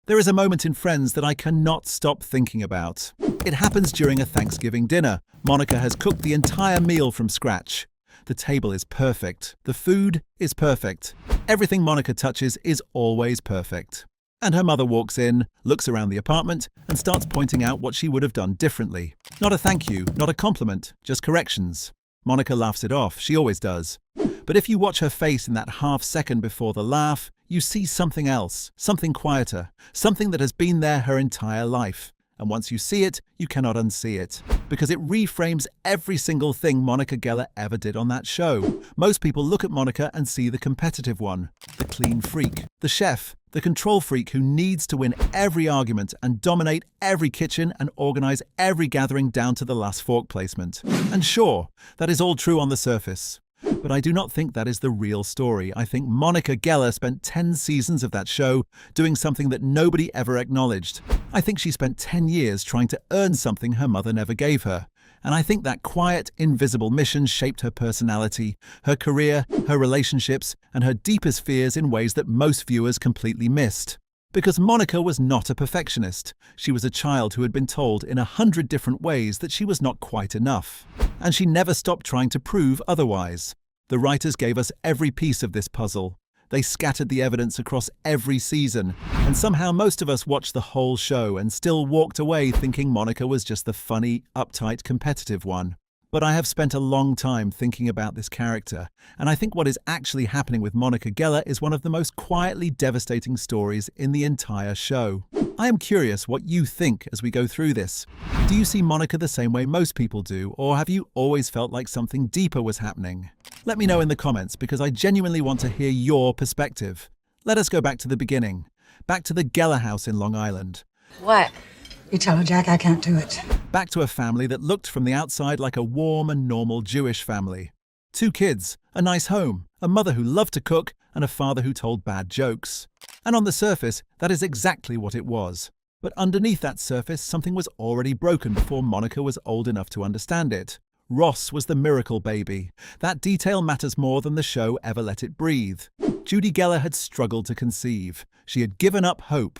There is a moment in Friends that I cannot stop thinking about. It happens during a Thanksgiving dinner. Monica has cooked the entire meal from scratch. The table is perfect. The food is perfect. Everything Monica touches is always perfect. And her mother walks in, looks around the apartment, and starts pointing out what she would have done differently. Not a thank you, not a compliment, just corrections. Monica laughs it off, she always does. But if you watch her face in that half second before the laugh, you see something else, something quieter, something that has been there her entire life. And once you see it, you cannot unsee it. Because it reframes every single thing Monica Geller ever did on that show. Most people look at Monica and see the competitive one, the clean freak, the chef, the control freak who needs to win every argument and dominate every kitchen and organize every gathering down to the last fork placement. And sure, that is all true on the surface. But I do not think that is the real story. I think Monica Geller spent 10 seasons of that show doing something that nobody ever acknowledged. I think she spent 10 years trying to earn something her mother never gave her. And I think that quiet, invisible mission shaped her personality, her career, her relationships, and her deepest fears in ways that most viewers completely missed. Because Monica was not a perfectionist. She was a child who had been told in 100 different ways that she was not quite enough. And she never stopped trying to prove otherwise. The writers gave us every piece of this puzzle. They scattered the evidence across every season, and somehow most of us watched the whole show and still walked away thinking Monica was just the funny, uptight, competitive one. But I have spent a long time thinking about this character, and I think what is actually happening with Monica Geller is one of the most quietly devastating stories in the entire show. I am curious what you think as we go through this. Do you see Monica the same way most people do, or have you always felt like something deeper was happening? Let me know in the comments because I genuinely want to hear your perspective. Let us go back to the beginning, back to the Geller house in Long Island. What? You tell her, Jack, I can't do it. Back to a family that looked from the outside like a warm and normal Jewish family. 2 kids, a nice home, a mother who loved to cook, and a father who told bad jokes. And on the surface, that is exactly what it was. But underneath that surface, something was already broken before Monica was old enough to understand it. Ross was the miracle baby. That detail matters more than the show ever let it breathe. Judy Geller had struggled to conceive. She had given up hope.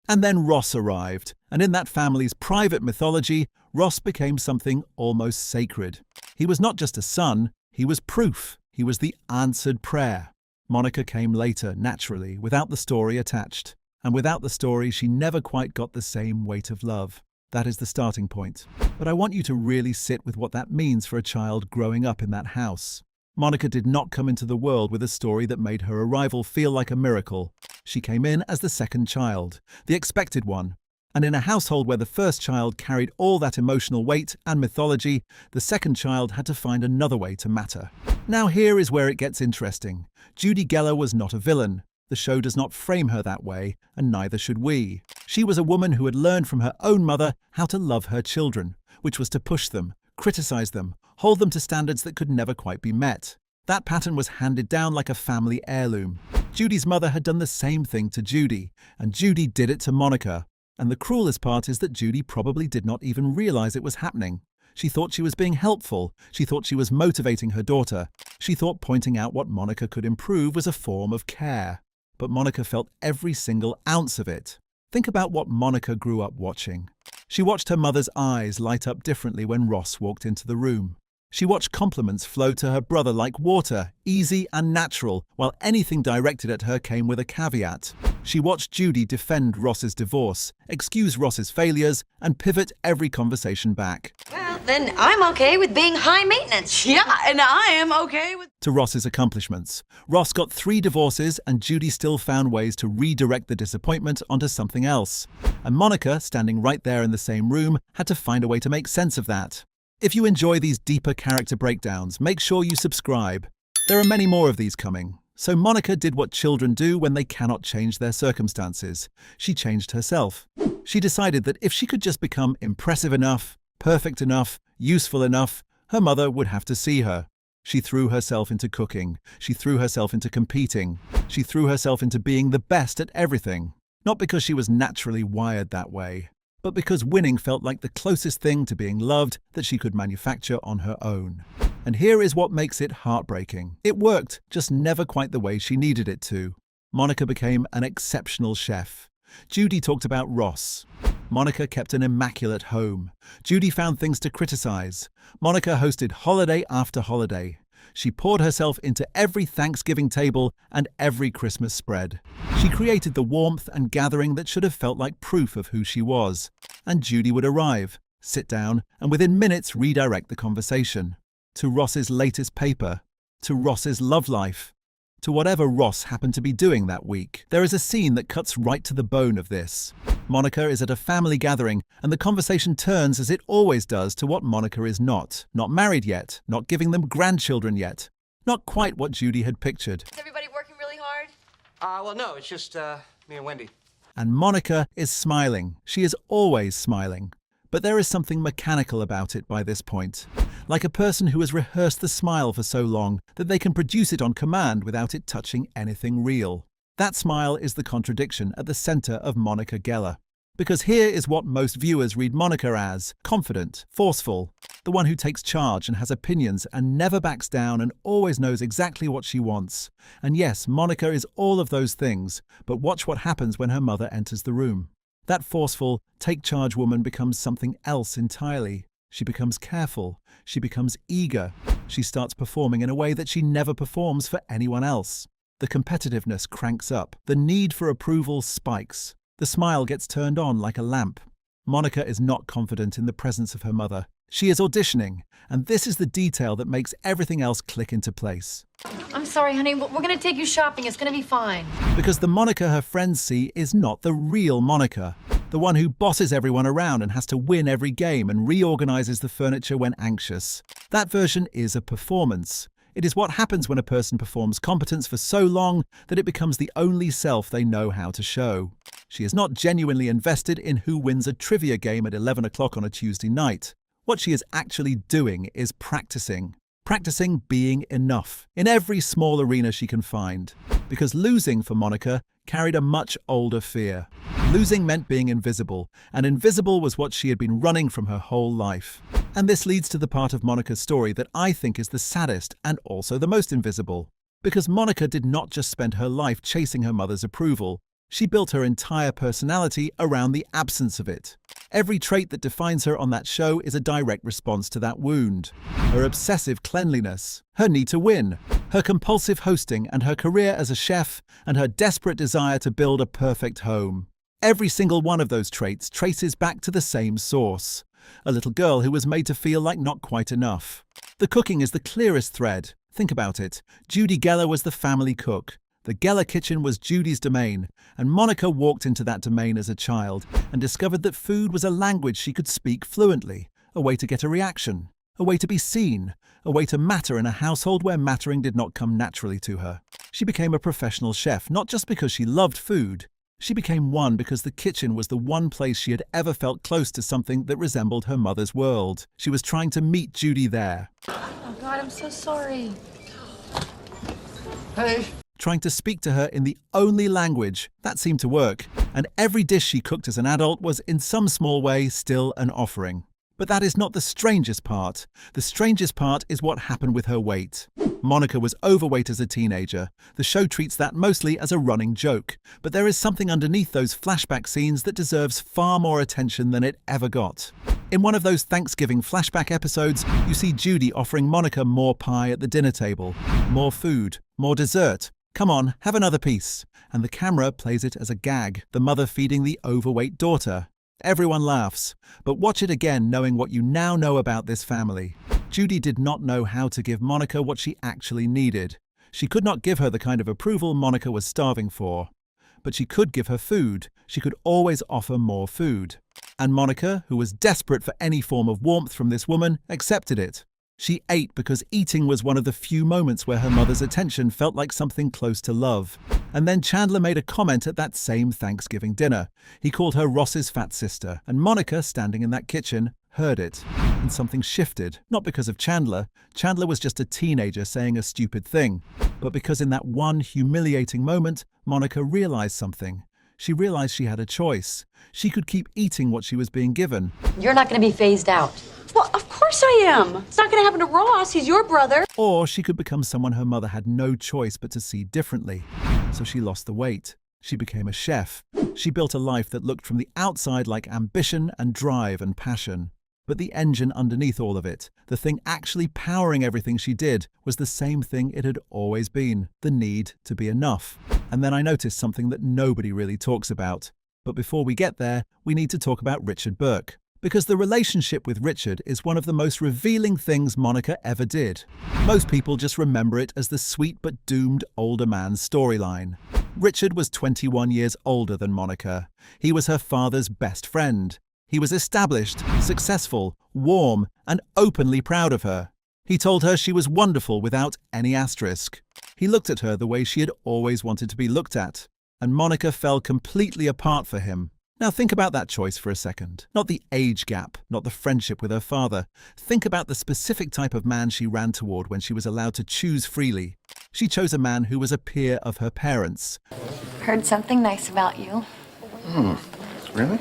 And then Ross arrived, and in that family's private mythology, Ross became something almost sacred. He was not just a son, he was proof. He was the answered prayer. Monica came later, naturally, without the story attached. And without the story, she never quite got the same weight of love. That is the starting point. But I want you to really sit with what that means for a child growing up in that house. Monica did not come into the world with a story that made her arrival feel like a miracle. She came in as the second child, the expected one. And in a household where the first child carried all that emotional weight and mythology, the second child had to find another way to matter. Now here is where it gets interesting. Judy Geller was not a villain. The show does not frame her that way, and neither should we. She was a woman who had learned from her own mother how to love her children, which was to push them, criticize them, hold them to standards that could never quite be met. That pattern was handed down like a family heirloom. Judy's mother had done the same thing to Judy, and Judy did it to Monica. And the cruelest part is that Judy probably did not even realize it was happening. She thought she was being helpful. She thought she was motivating her daughter. She thought pointing out what Monica could improve was a form of care. But Monica felt every single ounce of it. Think about what Monica grew up watching. She watched her mother's eyes light up differently when Ross walked into the room. She watched compliments flow to her brother like water, easy and natural, while anything directed at her came with a caveat. She watched Judy defend Ross's divorce, excuse Ross's failures, and pivot every conversation back. Well, then I'm okay with being high maintenance. Yeah, and I am okay with... To Ross's accomplishments. Ross got 3 divorces and Judy still found ways to redirect the disappointment onto something else. And Monica, standing right there in the same room, had to find a way to make sense of that. If you enjoy these deeper character breakdowns, make sure you subscribe. There are many more of these coming. So Monica did what children do when they cannot change their circumstances. She changed herself. She decided that if she could just become impressive enough, perfect enough, useful enough, her mother would have to see her. She threw herself into cooking. She threw herself into competing. She threw herself into being the best at everything. Not because she was naturally wired that way, but because winning felt like the closest thing to being loved that she could manufacture on her own. And here is what makes it heartbreaking. It worked, just never quite the way she needed it to. Monica became an exceptional chef. Judy talked about Ross. Monica kept an immaculate home. Judy found things to criticize. Monica hosted holiday after holiday. She poured herself into every Thanksgiving table and every Christmas spread. She created the warmth and gathering that should have felt like proof of who she was. And Judy would arrive, sit down, and within minutes redirect the conversation. To Ross's latest paper, to Ross's love life, to whatever Ross happened to be doing that week. There is a scene that cuts right to the bone of this. Monica is at a family gathering, and the conversation turns, as it always does, to what Monica is not. Not married yet, not giving them grandchildren yet. Not quite what Judy had pictured. Is everybody working really hard? Well, no, it's just me and Wendy. And Monica is smiling. She is always smiling. But there is something mechanical about it by this point. Like a person who has rehearsed the smile for so long that they can produce it on command without it touching anything real. That smile is the contradiction at the center of Monica Geller. Because here is what most viewers read Monica as: confident, forceful, the one who takes charge and has opinions and never backs down and always knows exactly what she wants. And yes, Monica is all of those things, but watch what happens when her mother enters the room. That forceful, take-charge woman becomes something else entirely. She becomes careful. She becomes eager. She starts performing in a way that she never performs for anyone else. The competitiveness cranks up. The need for approval spikes. The smile gets turned on like a lamp. Monica is not confident in the presence of her mother. She is auditioning, and this is the detail that makes everything else click into place. I'm sorry, honey, but we're gonna take you shopping. It's gonna be fine. Because the Monica her friends see is not the real Monica. The one who bosses everyone around and has to win every game and reorganizes the furniture when anxious. That version is a performance. It is what happens when a person performs competence for so long that it becomes the only self they know how to show. She is not genuinely invested in who wins a trivia game at 11 o'clock on a Tuesday night. What she is actually doing is practicing. Practicing being enough in every small arena she can find. Because losing for Monica carried a much older fear. Losing meant being invisible, and invisible was what she had been running from her whole life. And this leads to the part of Monica's story that I think is the saddest and also the most invisible. Because Monica did not just spend her life chasing her mother's approval. She built her entire personality around the absence of it. Every trait that defines her on that show is a direct response to that wound. Her obsessive cleanliness, her need to win, her compulsive hosting and her career as a chef, and her desperate desire to build a perfect home. Every single one of those traits traces back to the same source. A little girl who was made to feel like not quite enough. The cooking is the clearest thread. Think about it. Judy Geller was the family cook. The Geller kitchen was Judy's domain, and Monica walked into that domain as a child and discovered that food was a language she could speak fluently, a way to get a reaction, a way to be seen, a way to matter in a household where mattering did not come naturally to her. She became a professional chef, not just because she loved food. She became one because the kitchen was the one place she had ever felt close to something that resembled her mother's world. She was trying to meet Judy there. Oh, God, I'm so sorry. Hey. Trying to speak to her in the only language that seemed to work, and every dish she cooked as an adult was in some small way still an offering. But that is not the strangest part. The strangest part is what happened with her weight. Monica was overweight as a teenager. The show treats that mostly as a running joke, but there is something underneath those flashback scenes that deserves far more attention than it ever got. In one of those Thanksgiving flashback episodes, you see Judy offering Monica more pie at the dinner table, more food, more dessert. Come on, have another piece. And the camera plays it as a gag, the mother feeding the overweight daughter. Everyone laughs, but watch it again knowing what you now know about this family. Judy did not know how to give Monica what she actually needed. She could not give her the kind of approval Monica was starving for. But she could give her food. She could always offer more food. And Monica, who was desperate for any form of warmth from this woman, accepted it. She ate because eating was one of the few moments where her mother's attention felt like something close to love. And then Chandler made a comment at that same Thanksgiving dinner. He called her Ross's fat sister, and Monica, standing in that kitchen, heard it. And something shifted, not because of Chandler. Chandler was just a teenager saying a stupid thing. But because in that one humiliating moment, Monica realized something. She realized she had a choice. She could keep eating what she was being given. You're not gonna be phased out. Well, of course I am. It's not going to happen to Ross. He's your brother. Or she could become someone her mother had no choice but to see differently. So she lost the weight. She became a chef. She built a life that looked from the outside like ambition and drive and passion. But the engine underneath all of it, the thing actually powering everything she did, was the same thing it had always been: the need to be enough. And then I noticed something that nobody really talks about. But before we get there, we need to talk about Richard Burke. Because the relationship with Richard is one of the most revealing things Monica ever did. Most people just remember it as the sweet but doomed older man's storyline. Richard was 21 years older than Monica. He was her father's best friend. He was established, successful, warm, and openly proud of her. He told her she was wonderful without any asterisk. He looked at her the way she had always wanted to be looked at. And Monica fell completely apart for him. Now think about that choice for a second. Not the age gap, not the friendship with her father. Think about the specific type of man she ran toward when she was allowed to choose freely. She chose a man who was a peer of her parents. Heard something nice about you. Really?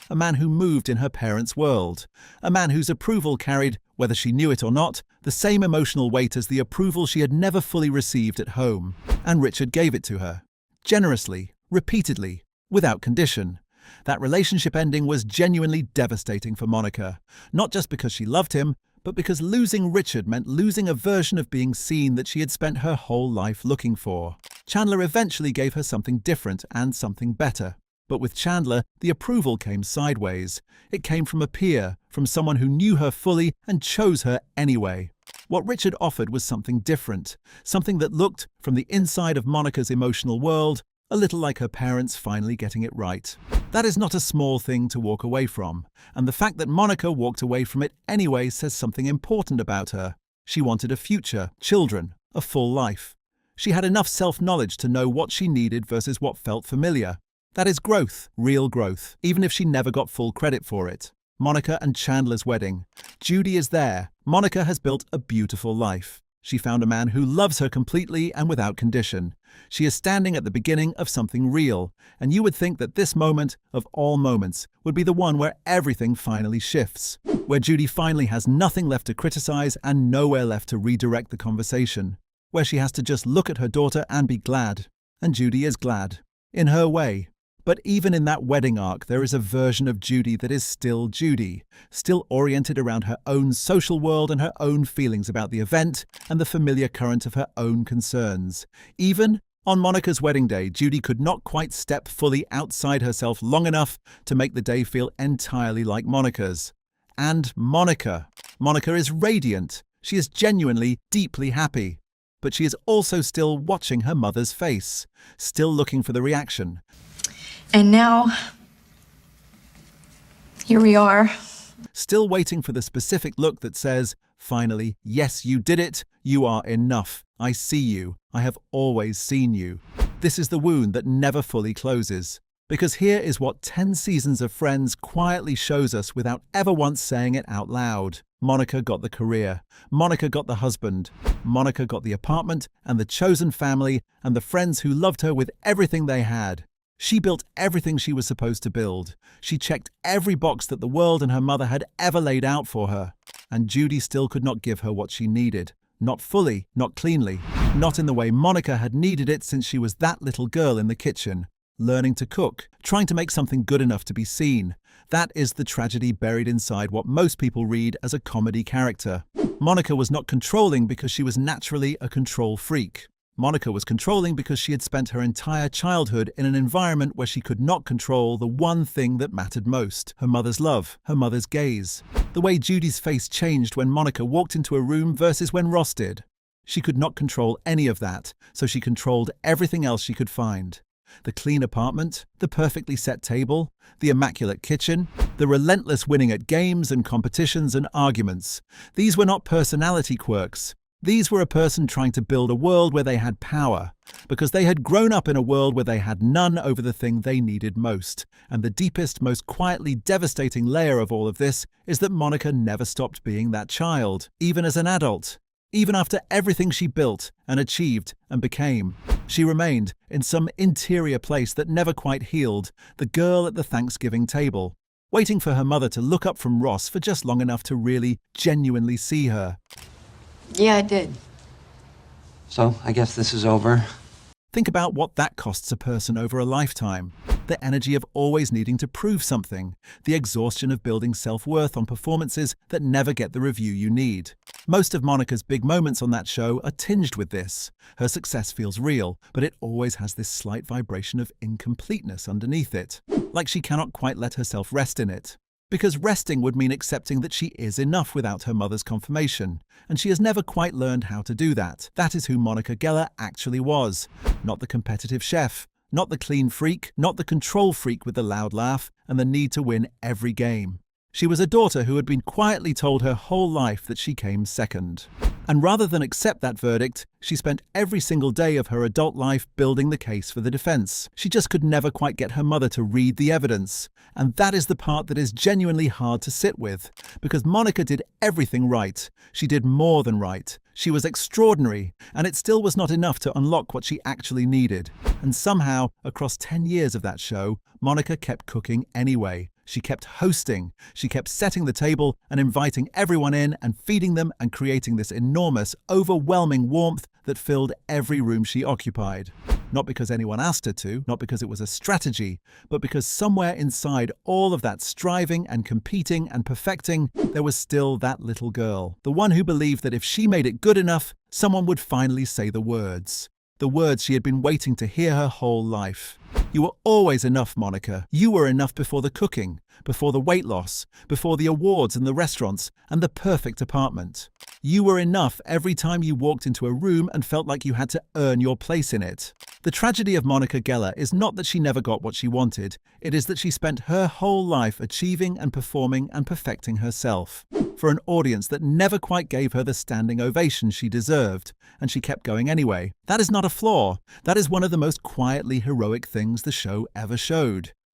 A man who moved in her parents' world. A man whose approval carried, whether she knew it or not, the same emotional weight as the approval she had never fully received at home. And Richard gave it to her. Generously, repeatedly, without condition. That relationship ending was genuinely devastating for Monica, not just because she loved him, but because losing Richard meant losing a version of being seen that she had spent her whole life looking for. Chandler eventually gave her something different and something better. But with Chandler, the approval came sideways. It came from a peer, from someone who knew her fully and chose her anyway. What Richard offered was something different, something that looked, from the inside of Monica's emotional world, a little like her parents finally getting it right. That is not a small thing to walk away from, and the fact that Monica walked away from it anyway says something important about her. She wanted a future, children, a full life. She had enough self-knowledge to know what she needed versus what felt familiar. That is growth, real growth, even if she never got full credit for it. Monica and Chandler's wedding. Judy is there. Monica has built a beautiful life. She found a man who loves her completely and without condition. She is standing at the beginning of something real, and you would think that this moment, of all moments, would be the one where everything finally shifts, where Judy finally has nothing left to criticize and nowhere left to redirect the conversation, where she has to just look at her daughter and be glad. And Judy is glad, in her way. But even in that wedding arc, there is a version of Judy that is still Judy, still oriented around her own social world and her own feelings about the event and the familiar current of her own concerns. Even on Monica's wedding day, Judy could not quite step fully outside herself long enough to make the day feel entirely like Monica's. And Monica is radiant. She is genuinely, deeply happy. But she is also still watching her mother's face, still looking for the reaction. And now, here we are. Still waiting for the specific look that says, finally, yes, you did it. You are enough. I see you. I have always seen you. This is the wound that never fully closes. Because here is what 10 seasons of Friends quietly shows us without ever once saying it out loud. Monica got the career. Monica got the husband. Monica got the apartment and the chosen family and the friends who loved her with everything they had. She built everything she was supposed to build. She checked every box that the world and her mother had ever laid out for her. And Judy still could not give her what she needed. Not fully, not cleanly, not in the way Monica had needed it since she was that little girl in the kitchen, learning to cook, trying to make something good enough to be seen. That is the tragedy buried inside what most people read as a comedy character. Monica was not controlling because she was naturally a control freak. Monica was controlling because she had spent her entire childhood in an environment where she could not control the one thing that mattered most: her mother's love, her mother's gaze. The way Judy's face changed when Monica walked into a room versus when Ross did. She could not control any of that, so she controlled everything else she could find. The clean apartment, the perfectly set table, the immaculate kitchen, the relentless winning at games and competitions and arguments. These were not personality quirks. These were a person trying to build a world where they had power, because they had grown up in a world where they had none over the thing they needed most. And the deepest, most quietly devastating layer of all of this is that Monica never stopped being that child, even as an adult. Even after everything she built and achieved and became, she remained, in some interior place that never quite healed, the girl at the Thanksgiving table, waiting for her mother to look up from Ross for just long enough to really, genuinely see her. Yeah, I did. So, I guess this is over. Think about what that costs a person over a lifetime. the energy of always needing to prove something, the exhaustion of building self-worth on performances that never get the review you need. Most of Monica's big moments on that show are tinged with this. Her success feels real, but it always has this slight vibration of incompleteness underneath it, like she cannot quite let herself rest in it. Because resting would mean accepting that she is enough without her mother's confirmation, and she has never quite learned how to do that. That is who Monica Geller actually was. Not the competitive chef, not the clean freak, not the control freak with the loud laugh and the need to win every game. She was a daughter who had been quietly told her whole life that she came second. And rather than accept that verdict, she spent every single day of her adult life building the case for the defense. She just could never quite get her mother to read the evidence. And that is the part that is genuinely hard to sit with. Because Monica did everything right. She did more than right. She was extraordinary, and it still was not enough to unlock what she actually needed. And somehow, across 10 years of that show, Monica kept cooking anyway. She kept hosting, she kept setting the table and inviting everyone in and feeding them and creating this enormous, overwhelming warmth that filled every room she occupied. Not because anyone asked her to, not because it was a strategy, but because somewhere inside all of that striving and competing and perfecting, there was still that little girl. The one who believed that if she made it good enough, someone would finally say the words. The words she had been waiting to hear her whole life. You were always enough, Monica. You were enough before the cooking, before the weight loss, before the awards and the restaurants, and the perfect apartment. You were enough every time you walked into a room and felt like you had to earn your place in it. The tragedy of Monica Geller is not that she never got what she wanted, it is that she spent her whole life achieving and performing and perfecting herself. For an audience that never quite gave her the standing ovation she deserved, and she kept going anyway. That is not a flaw. That is one of the most quietly heroic things the show ever showed.